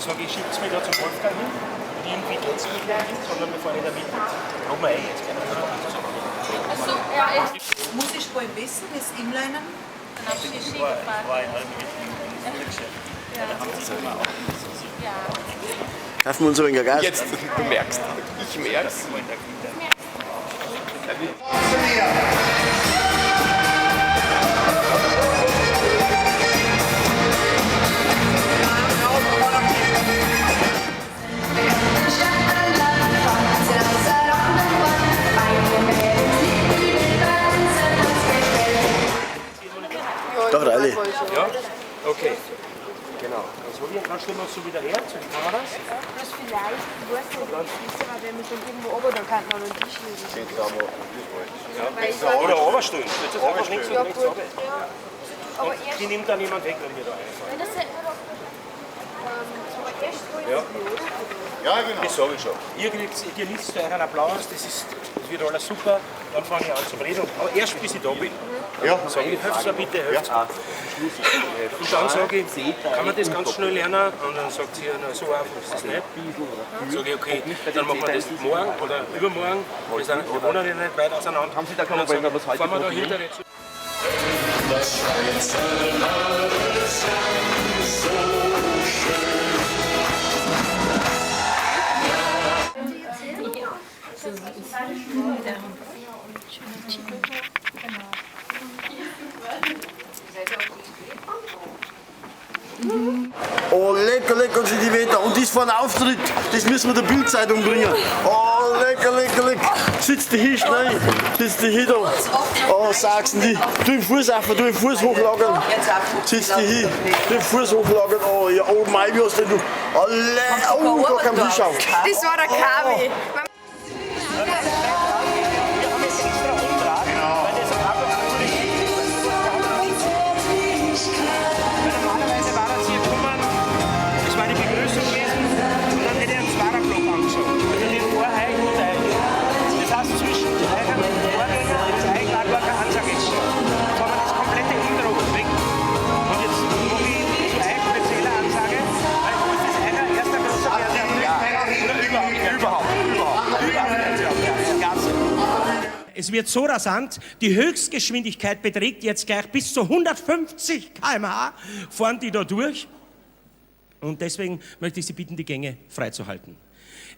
sage ich, schickt mich da zum Wolfgang hin. Und irgendwie geht es nicht mehr hin, sondern wir fahren in der Mitte. Proben wir jetzt. Also, ja, muss ich wohl wissen, das Inlinen? Ich war in einem Geschäft. Ja. Da haben sie immer auch Ja. Treffen wir uns ein wenig Gas. Jetzt, du merkst. Ich merk's. Doch, alle. Ja? Okay. Genau. Also hier kannst du noch so wieder her zu den Kameras. Das vielleicht, ich weiß nicht, aber wenn wir schon irgendwo oben, dann kann man noch einen Tisch legen. Ja. Oder runterstellen. Das ist einfach links und rechts runter. Aber Und erst, die nimmt dann jemand weg, wenn wir da einfahren. wenn das hätten wir doch, aber erst wollen Ja. sie, oder? Ja, genau. Das sage ich schon. Ihr genießt euren Applaus, das wird alles super. Dann fange ich an zum Reden. Aber erst bis ich da bin. Ja. Sage ich, helft mir bitte, helft mir. Und dann sage ich, kann man das ganz schnell lernen? Und dann sagt sie, na, so einfach ist das nicht. Dann sage ich, okay, dann machen wir das morgen oder übermorgen. Wir wohnen ja nicht weit auseinander. Haben Sie da keine Probleme, was heute fahren wir da hinter jetzt. Das Schweizer alles so schön. Oh, lecker, lecker sind die Wetter. Und das für einen Auftritt, das müssen wir der Bildzeitung bringen. Oh, lecker, lecker, lecker. Sitzt die hier schnell. Sitzt die hier da. Oh, sagst du die. Du im Fuß auf, du im Fuß hochlagern. Sitzt die hier. Du im Fuß hochlagern. Oh, ja, oh, mein, wie hast denn du? Oh, gar kein Zuschauer. Das war der Kavi. Wir haben jetzt extra Umdraht, weil das ab und zu nicht normalerweise war das hier gekommen, das war die Begrüßung gewesen und dann hätte er einen Zwarerblock angeschaut. Also den Vorhang und Eichen. Das heißt, zwischen Eichen und Vorgänger und Eichen war gar keine Ansage. Jetzt haben wir das komplette Innenrot weg. Und jetzt mache ich die Eichen-spezielle Ansage, weil ich muss das Eichen erst ein großer Fernseher oder überhaupt. Es wird so rasant, die Höchstgeschwindigkeit beträgt jetzt gleich bis zu 150 km/h, fahren die da durch. Und deswegen möchte ich Sie bitten, die Gänge freizuhalten.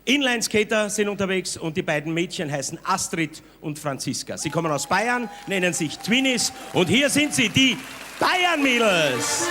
Inline-Skater sind unterwegs und die beiden Mädchen heißen Astrid und Franziska. Sie kommen aus Bayern, nennen sich Twinnies und hier sind sie, die Bayern-Mädels.